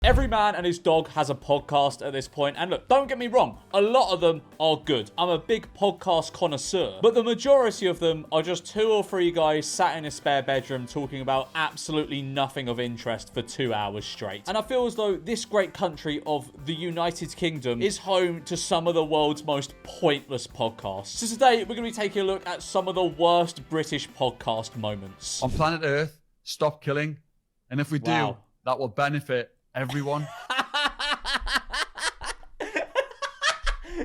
Every man and his dog has a podcast at this point, and look, don't get me wrong, a lot of them are good. I'm a big podcast connoisseur, but the majority of them are just 2 or 3 guys sat in a spare bedroom talking about absolutely nothing of interest for 2 hours straight. And I feel as though this great country of the United Kingdom is home to some of the world's most pointless podcasts. So today, we're going to be taking a look at some of the worst British podcast moments. On planet Earth, stop killing, and if we do, that will benefit everyone.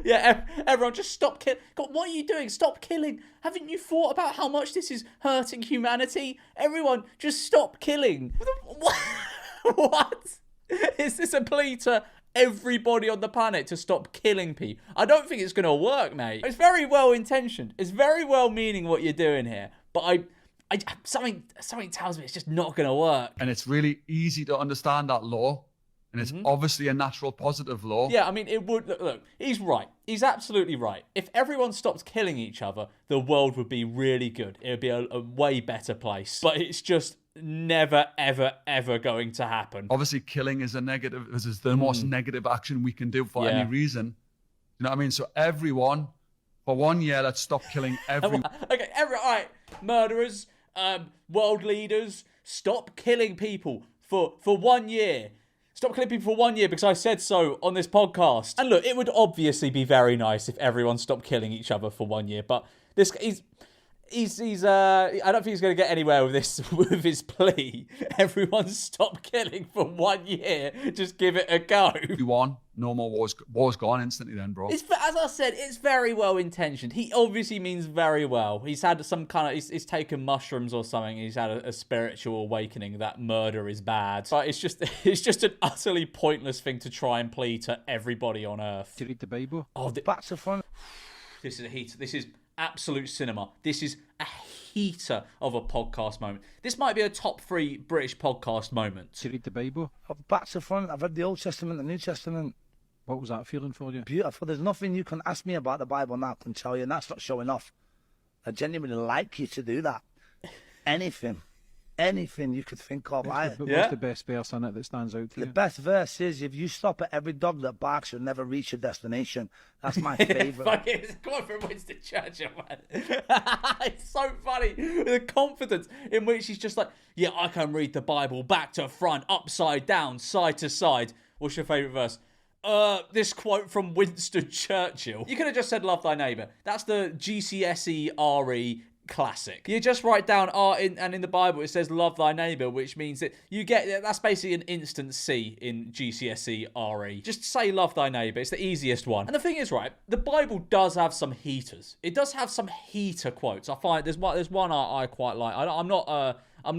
Yeah, everyone just stop killing. God, what are you doing? Stop killing. Haven't you thought about how much this is hurting humanity? Everyone, just stop killing. What? Is this a plea to everybody on the planet to stop killing people? I don't think it's going to work, mate. It's very well intentioned. It's very well meaning what you're doing here. But something tells me it's just not going to work. And it's really easy to understand that law. And it's obviously a natural positive law. Yeah, I mean, it would... Look, he's right. He's absolutely right. If everyone stopped killing each other, the world would be really good. It would be a way better place. But it's just never, ever, ever going to happen. Obviously, killing is a negative. This is the most negative action we can do for any reason. You know what I mean? So everyone, for 1 year, let's stop killing everyone. Okay, all right. Murderers, world leaders, stop killing people for 1 year. Stop killing people for 1 year because I said so on this podcast. And look, it would obviously be very nice if everyone stopped killing each other for 1 year, but I don't think he's going to get anywhere with this, with his plea. Everyone stop killing for 1 year. Just give it a go. You won. No more wars. War's gone instantly then, bro. As I said, it's very well intentioned. He obviously means very well. He's had some kind of... He's taken mushrooms or something. He's had a spiritual awakening that murder is bad. But it's just an utterly pointless thing to try and plea to everybody on Earth. To read the Bible? Oh, that's a fun... This is a heat. This is absolute cinema. This is a heater of a podcast moment. This might be a top 3 British podcast moment. To read the Bible? Back to front, I've read the Old Testament, the New Testament. What was that feeling for you? Beautiful. There's nothing you can ask me about the Bible now I can tell you, and that's not showing off. I genuinely like you to do that. Anything you could think of. What's the best verse in it that stands out to you? The best verse is, if you stop at every dog that barks, you'll never reach your destination. That's my favourite. It's come from Winston Churchill, man. It's so funny. The confidence in which he's just like, yeah, I can read the Bible back to front, upside down, side to side. What's your favourite verse? This quote from Winston Churchill. You could have just said love thy neighbour. That's the GCSE RE classic. You just write down and in the Bible it says love thy neighbour, which means that that's basically an instant C in GCSE RE. Just say love thy neighbour. It's the easiest one. And the thing is, right, the Bible does have some heaters. It does have some heater quotes. I find there's one I quite like. I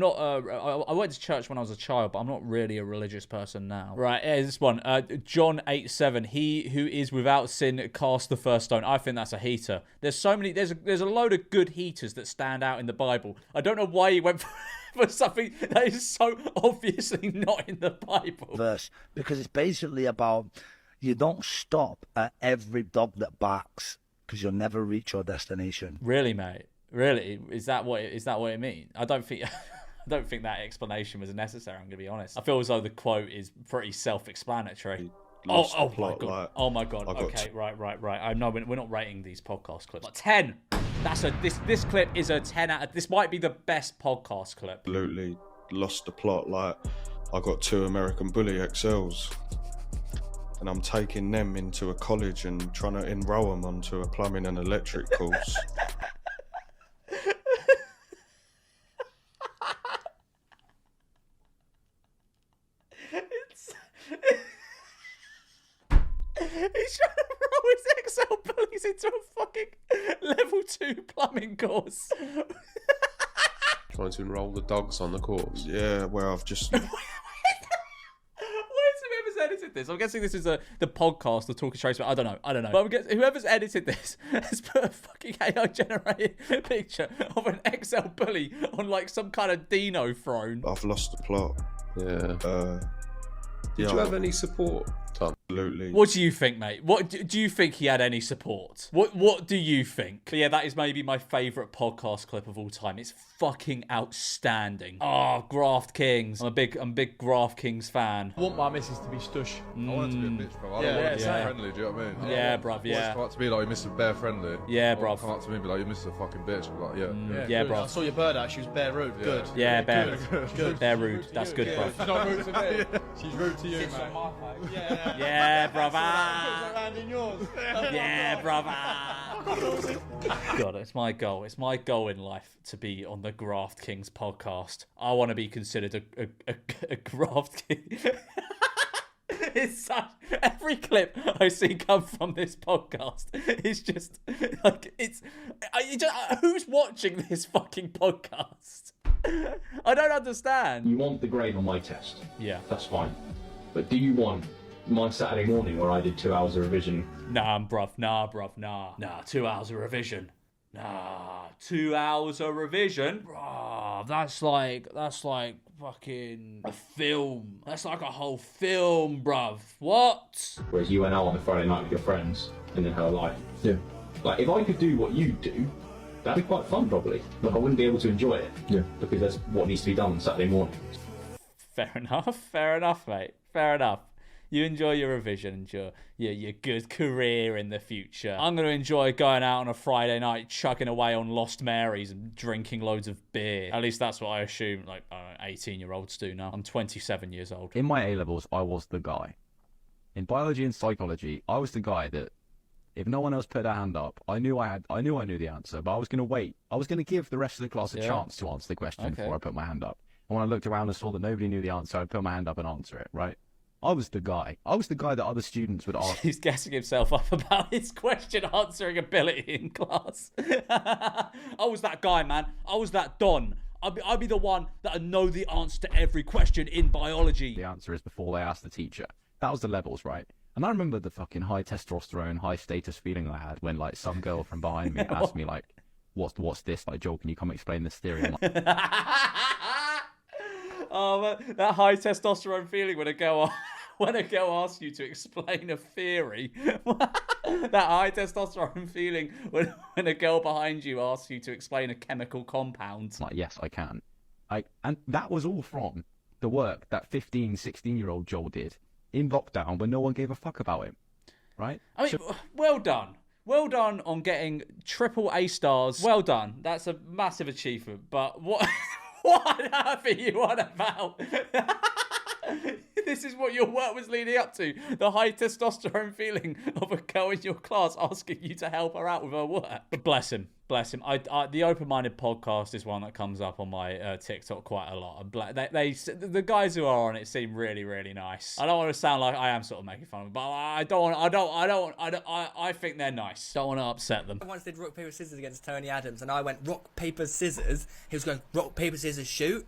went to church when I was a child, but I'm not really a religious person now. Right, here's this one. John 8:7. He who is without sin cast the first stone. I think that's a heater. There's a load of good heaters that stand out in the Bible. I don't know why he went for something that is so obviously not in the Bible. Verse, because it's basically about you don't stop at every dog that barks because you'll never reach your destination. Really, mate? Really? Is that what it means? I don't think that explanation was necessary, I'm going to be honest. I feel as though the quote is pretty self-explanatory. Oh my god. Oh my god. Okay, right. I know we're not rating these podcast clips. But 10. This clip is a 10 out of... This might be the best podcast clip. Absolutely lost the plot. Like, I got 2 American Bully XLs. And I'm taking them into a college and trying to enroll them onto a plumbing and electric course. He's trying to roll his XL bullies into a fucking level 2 plumbing course. Trying to enrol the dogs on the course. Yeah, well, I've just... Where's whoever's edited this? I'm guessing this is the podcast, the Talking Trace. I don't know. But I'm guessing whoever's edited this has put a fucking AI-generated picture of an XL bully on like some kind of Dino throne. I've lost the plot. Yeah. Did you have any support, Tom? Absolutely. What do you think, mate? What do you think he had any support? What do you think? But yeah, that is maybe my favourite podcast clip of all time. It's fucking outstanding. Oh, Graft Kings. I'm a big Graft Kings fan. I want my missus to be stush. I want it to be a bitch, bro. I don't want it to be friendly, do you know what I mean? Yeah, bruv, yeah. I want it to come up to me like, you're Mr. Bear friendly. Yeah, Or bruv. come up to me and be like, you're Mr. fucking bitch. I'm like, yeah. Yeah, good. bruv. I saw your bird out. She was bare rude. Good. Yeah, bear. Good. They're rude. That's good, bruv. She's not rude to me. She's rude to you, man. Yeah. Yeah, brother. Around in yours. Yeah, brother. God, it's my goal. It's my goal in life to be on the Graft Kings podcast. I want to be considered a Graft King. It's such, every clip I see come from this podcast is just like who's watching this fucking podcast? I don't understand. You want the grade on my test? Yeah. That's fine. But do you want my Saturday morning where I did 2 hours of revision? Nah, bruv. Nah. 2 hours of revision. Nah, 2 hours of revision. Bruv, that's like fucking a film. That's like a whole film, bruv. What? Whereas you went out on a Friday night with your friends and then had a life. Yeah. Like, if I could do what you do, that'd be quite fun, probably. But I wouldn't be able to enjoy it. Yeah. Because that's what needs to be done on Saturday morning. Fair enough, mate. Fair enough. You enjoy your revision and your good career in the future. I'm going to enjoy going out on a Friday night, chugging away on Lost Marys and drinking loads of beer. At least that's what I assume, 18-year-olds do now. I'm 27 years old. In my A-levels, I was the guy. In biology and psychology, I was the guy that, if no one else put their hand up, I knew I knew the answer, but I was going to wait. I was going to give the rest of the class a chance to answer the question before I put my hand up. And when I looked around and saw that nobody knew the answer, I'd put my hand up and answer it, right? I was the guy. I was the guy that other students would ask. He's gassing himself up about his question answering ability in class. I was that guy, man. I was that Don. I'd be the one that would know the answer to every question in biology. The answer is before they asked the teacher. That was the levels, right? And I remember the fucking high testosterone, high status feeling I had when, like, some girl from behind me asked me, like, what's this? Like, Joel, can you come explain this theory? I'm like, oh, man, that high testosterone feeling when a girl asks you to explain a theory. That high testosterone feeling when a girl behind you asks you to explain a chemical compound. like, yes, I can. And that was all from the work that 15, 16-year-old Joel did in lockdown when no one gave a fuck about him, right? I mean, well done. Well done on getting triple A stars. Well done. That's a massive achievement. But what on earth are you on about? This is what your work was leading up to. The high testosterone feeling of a girl in your class asking you to help her out with her work. But bless him. Bless him. The Open-Minded podcast is one that comes up on my TikTok quite a lot. The guys who are on it seem really, really nice. I don't want to sound like I am sort of making fun of them, but I think they're nice. Don't want to upset them. I once did rock, paper, scissors against Tony Adams, and I went rock, paper, scissors. He was going rock, paper, scissors, shoot.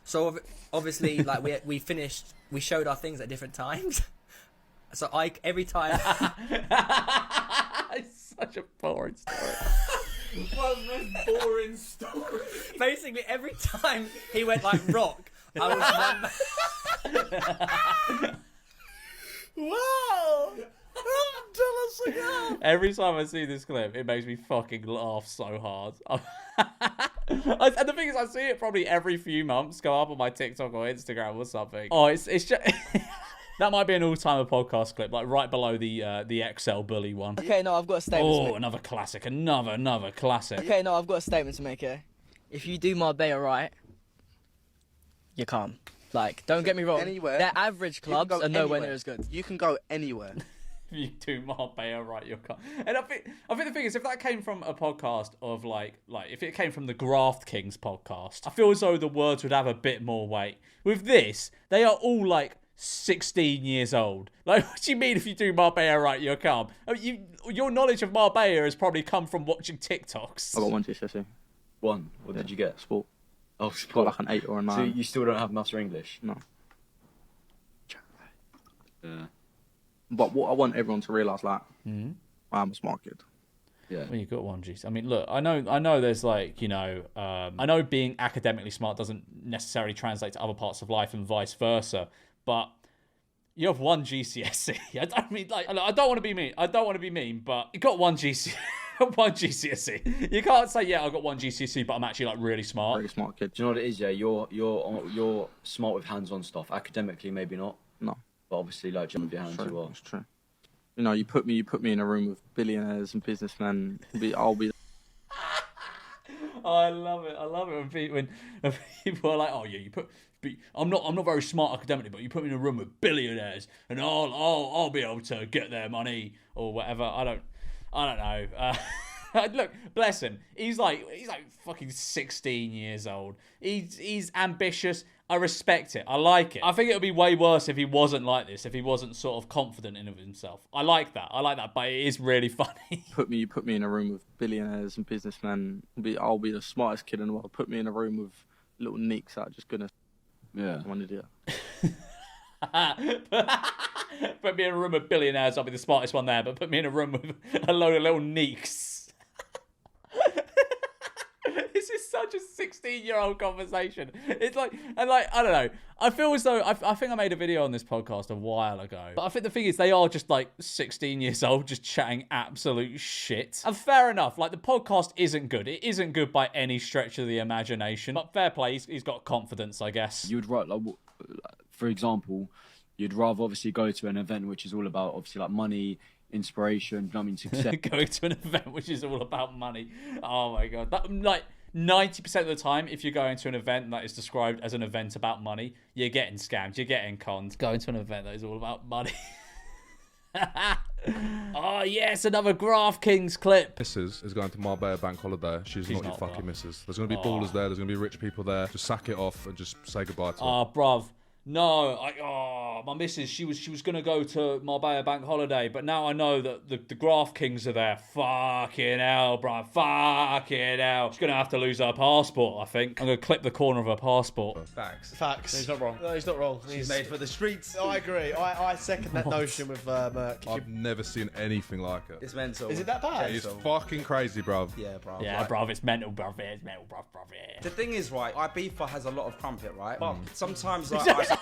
So obviously, like we finished, we showed our things at different times. So every time. It's such a boring story. What the most boring story? Basically, every time he went like rock, I was one. Wow! Every time I see this clip, it makes me fucking laugh so hard. And the thing is, I see it probably every few months go up on my TikTok or Instagram or something. Oh, it's just that might be an all-timer podcast clip, like right below the XL bully one. Okay, no, I've got a statement to make. Another classic, another classic. Okay, no, I've got a statement to make here. If you do Marbella right, you're calm. Like, don't get me wrong. Anywhere. Their average clubs are nowhere near as good. You can go anywhere. You do Marbella right, you're calm. And I think the thing is, if that came from a podcast of like if it came from the Graft Kings podcast, I feel as though the words would have a bit more weight. With this, they are all like 16 years old. Like, what do you mean if you do Marbella right, you're calm? I mean, your knowledge of Marbella has probably come from watching TikToks. I got 1 GCSE. 1? What did you get? Sport. Oh, sport. Got like an 8 or a 9. So you still don't have maths or English? No. Yeah. But what I want everyone to realise, like, I'm a smart kid. Yeah. Well, you got 1 G. I mean, look, I know there's like, I know being academically smart doesn't necessarily translate to other parts of life and vice versa, but You have one GCSE. I don't mean like I don't want to be mean. I don't want to be mean, but you got one GCSE. You can't say I got one GCSE, but I'm actually like really smart. Very smart kid. Do you know what it is? Yeah, you're smart with hands-on stuff. Academically, maybe not. No. But obviously, like, with your hands, True, you are. it's true. You know, you put me in a room with billionaires and businessmen. I'll be. Oh, I love it. I love it when people are like, "Oh yeah, I'm not very smart academically, but you put me in a room with billionaires, and I'll be able to get their money or whatever." I don't know. Look, bless him. He's like fucking 16 years old. He's ambitious. I respect it. I like it. I think it would be way worse if he wasn't like this, if he wasn't sort of confident in himself. I like that, but it is really funny. You put me in a room with billionaires and businessmen. I'll be the smartest kid in the world. Put me in a room with little neeks that are just gonna. Yeah. I'm an idiot. Put me in a room with billionaires, I'll be the smartest one there, but put me in a room with a load of little neeks. This is such a 16-year-old conversation. It's like, and like, I don't know. I feel as though, I think I made a video on this podcast a while ago. But I think the thing is, they are just like 16 years old, just chatting absolute shit. And fair enough, like the podcast isn't good. It isn't good by any stretch of the imagination. But fair play, he's got confidence, I guess. You'd write, like, for example, you'd rather obviously go to an event which is all about, obviously, like money, inspiration, I mean, success. Going to an event which is all about money. Oh my God. That, like, 90% of the time, if you're going to an event that is described as an event about money, you're getting scammed, you're getting conned. Going to an event that is all about money. Oh, yes, another Graft Kings clip. Missus is going to Marbella bank holiday. She's not your fucking missus. There's going to be ballers there. There's going to be rich people there. Just sack it off and just say goodbye to her. Oh, bruv. No, my missus, she was gonna go to Marbella bank holiday, but now I know that the Graft Kings are there. Fucking hell, bruv. Fucking hell. She's gonna have to lose her passport, I think. I'm gonna clip the corner of her passport. Facts. He's not wrong. No, he's not wrong. She's made for the streets. I agree. I second that notion with Merc. I've never seen anything like it. It's mental. Is it that bad? It's fucking crazy, bruv. Yeah, bruv. Yeah, bruv, it's mental, bruv. It's mental, bruv, yeah. The thing is, right, Ibiza has a lot of crumpet, right? But sometimes, like, What?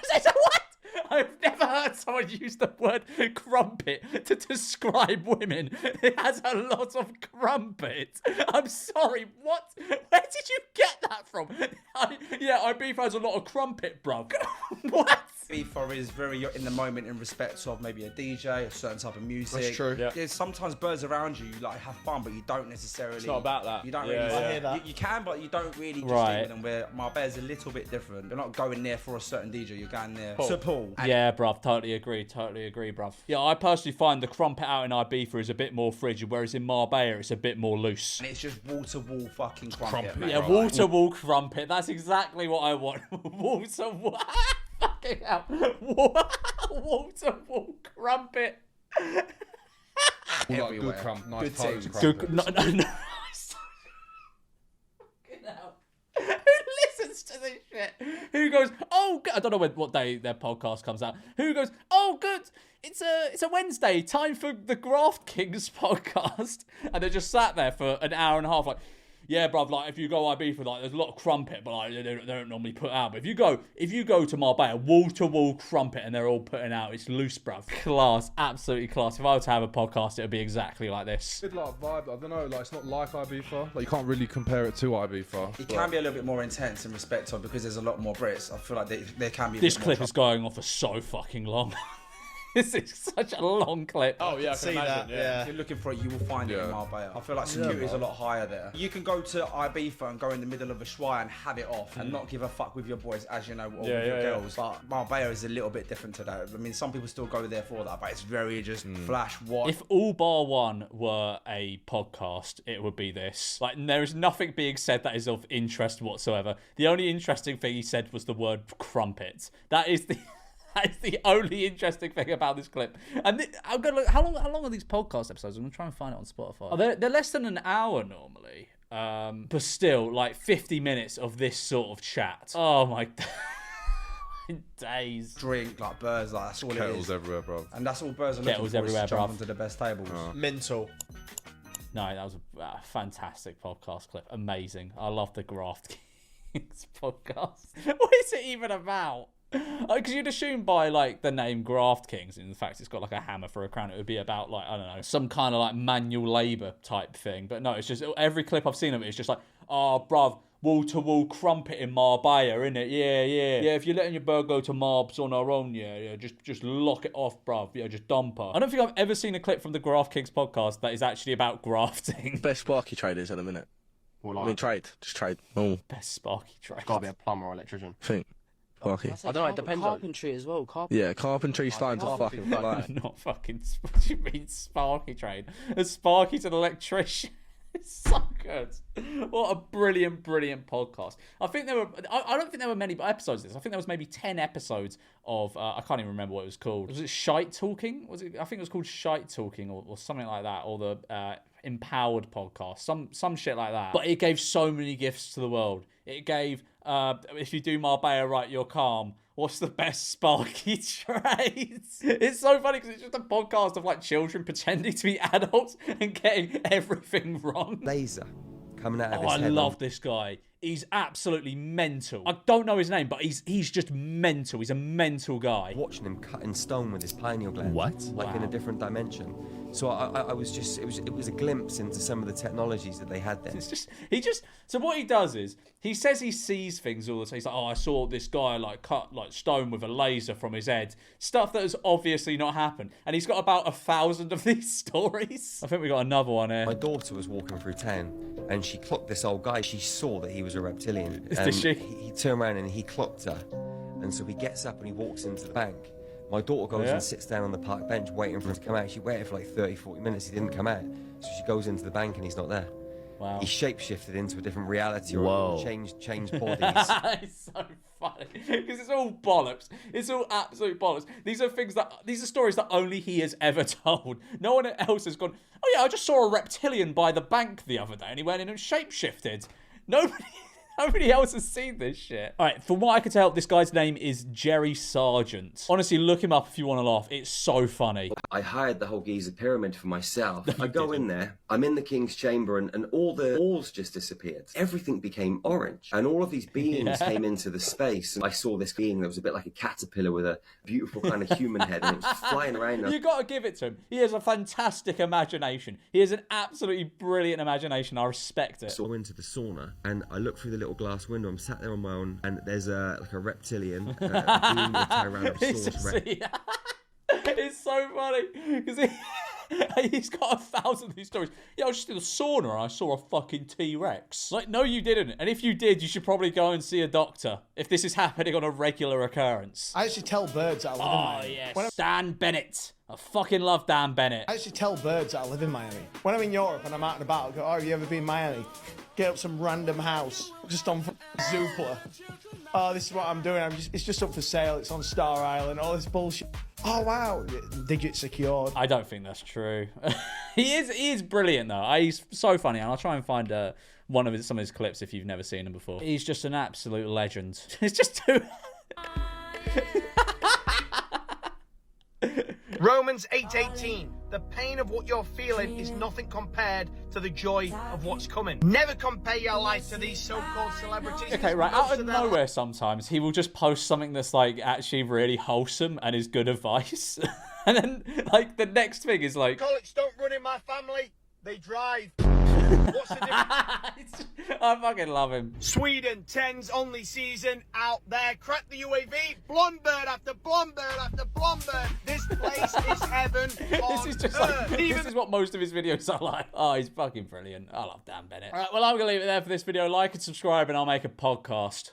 I've never heard someone use the word crumpet to describe women. It has a lot of crumpet. I'm sorry, what? Where did you get that from? Ibiza has a lot of crumpet, bro. What? Ibiza is very in the moment in respect of maybe a DJ, a certain type of music. That's true. Yeah. There's sometimes birds around you like have fun, but you don't necessarily. It's not about that. You don't Yeah, really. I hear that. You can, but you don't really just Right. deal with them. Where Marbella's a little bit different. You're not going there for a certain DJ. You're going there to Paul. Yeah, bruv, totally agree, bruv. Yeah, I personally find the crumpet out in Ibiza is a bit more frigid, whereas in Marbella it's a bit more loose. And it's just wall-to-wall fucking crumpet. Yeah, wall-to-wall crumpet. That's exactly what I want. Wall-to-wall. Fucking hell. Wall-to-wall crumpet. Like good crump, nice Good toes things. crumpet. No. Fucking hell. Who listens to this shit? Who goes, oh, good. I don't know what day their podcast comes out. Who goes, oh, good. It's a Wednesday. Time for the Graft Kings podcast. And they just sat there for an hour and a half like, yeah, bruv, like, if you go Ibiza, like, there's a lot of crumpet, but, like, they don't normally put out. But if you go to Marbella, wall-to-wall crumpet, and they're all putting out, it's loose, bruv. Class, absolutely class. If I were to have a podcast, it would be exactly like this. Good like vibe. I don't know. Like it's not like Ibiza. Like you can't really compare it to Ibiza. It can be a little bit more intense in respect of because there's a lot more Brits. I feel like there can be. This clip is going on for so fucking long. This is such a long clip. Oh yeah, I can See imagine. that? Yeah. If you're looking for it, you will find it in Marbella. I feel like security is a lot higher there. You can go to Ibiza and go in the middle of a schwa and have it off and not give a fuck with your boys, as you know, or with your girls. But Marbella is a little bit different to that. I mean, some people still go there for that, but it's very just flash what. If All Bar One were a podcast, it would be this. Like, there is nothing being said that is of interest whatsoever. The only interesting thing he said was the word crumpet. That is the only interesting thing about this clip. And I'm gonna look. How long are these podcast episodes? I'm gonna try and find it on Spotify. Oh, they're less than an hour normally. But still, like 50 minutes of this sort of chat. Oh my days. Drink like birds, like that's all it is. Kettles everywhere, bro. And that's all birds are looking Kettles for everywhere, is to jump bruv. onto the best tables. Mental. No, that was a fantastic podcast clip. Amazing. I love the Graft Kings podcast. What is it even about? Because you'd assume by like the name Graft Kings, in fact it's got like a hammer for a crown, it would be about like, I don't know, some kind of like manual labour type thing. But no, it's just every clip I've seen of it, it's just like, oh bruv, wall-to-wall crumpet in Marbella, innit? Yeah, if you're letting your bird go to Marbs on her own, just lock it off, bruv. Yeah, just dump her. I don't think I've ever seen a clip from the Graft Kings podcast that is actually about grafting. Best Sparky traders at the minute. Well, like, I mean, just trade. Oh. Best Sparky trade. It's got to be a plumber or electrician. Think. Sparky. I don't know, it depends. Carpentry as well. Yeah, carpentry starting to fucking like. Not fucking. What do you mean Sparky trade? A Sparky's an electrician. It's so good. What a brilliant podcast. I think there were. I don't think there were many episodes of this. I think there was maybe 10 episodes of. I can't even remember what it was called. Was it Shite Talking? Was it? I think it was called Shite Talking or something like that. Or the Empowered podcast. Some shit like that. But it gave so many gifts to the world. It gave. If you do Marbella right, you're calm. What's the best Sparky trades? It's so funny because it's just a podcast of like children pretending to be adults and getting everything wrong. Laser coming out of his head. I love this guy. He's absolutely mental. I don't know his name, but he's just mental. He's a mental guy. Watching him cut in stone with his pineal gland. What? Like in a different dimension. So I was just, it was a glimpse into some of the technologies that they had then. So what he does is, he says he sees things all the time. He's like, oh, I saw this guy like cut like stone with a laser from his head. Stuff that has obviously not happened. And he's got about 1,000 of these stories. I think we got another one here. My daughter was walking through town and she clocked this old guy. She saw that he was a reptilian. Did she? He turned around and he clocked her. And so he gets up and he walks into the bank. My daughter goes and sits down on the park bench waiting for him to come out. She waited for like 30, 40 minutes. He didn't come out. So she goes into the bank and he's not there. Wow. He shapeshifted into a different reality or changed bodies. It's so funny because it's all bollocks. It's all absolute bollocks. These are stories that only he has ever told. No one else has gone, oh yeah, I just saw a reptilian by the bank the other day and he went in and shapeshifted. Nobody else has seen this shit. All right, from what I can tell, this guy's name is Jerry Sargent. Honestly, look him up if you want to laugh. It's so funny. I hired the whole Giza pyramid for myself. I go in there, I'm in the king's chamber, and all the walls just disappeared. Everything became orange, and all of these beings came into the space. And I saw this being that was a bit like a caterpillar with a beautiful kind of human head, and it was flying around. You got to give it to him. He has a fantastic imagination. He has an absolutely brilliant imagination. I respect it. So I went into the sauna, and I looked through the little glass window. I'm sat there on my own, and there's a reptilian, a being with a Tyrannosaurus Rex. It's so funny because he's got 1,000 of these stories. Yeah, I was just in the sauna and I saw a fucking T-Rex. Like, no, you didn't. And if you did, you should probably go and see a doctor if this is happening on a regular occurrence. I actually tell birds that I live in Miami. Yes. Dan Bennett. I fucking love Dan Bennett. I actually tell birds that I live in Miami. When I'm in Europe and I'm out and about, I go, oh, have you ever been in Miami? Get up some random house just on Zoopla. Oh, this is what I'm doing. It's just up for sale. It's on Star Island. All this bullshit. Oh, wow. Digit secured. I don't think that's true. He is brilliant, though. He's so funny. And I'll try and find some of his clips if you've never seen him before. He's just an absolute legend. It's just too... Romans 8:18. The pain of what you're feeling is nothing compared to the joy of what's coming. Never compare your life to these so-called celebrities. Okay, right, out of nowhere sometimes he will just post something that's like actually really wholesome and is good advice. And then like the next thing is like, College don't run in my family, they drive. What's the difference? I fucking love him. Sweden, 10's only season out there. Crack the UAV. Blonde bird after blonde bird after blonde bird. This place is heaven. This is just like, this is what most of his videos are like. Oh, he's fucking brilliant. I love Dan Bennett. All right, well, I'm going to leave it there for this video. Like and subscribe and I'll make a podcast.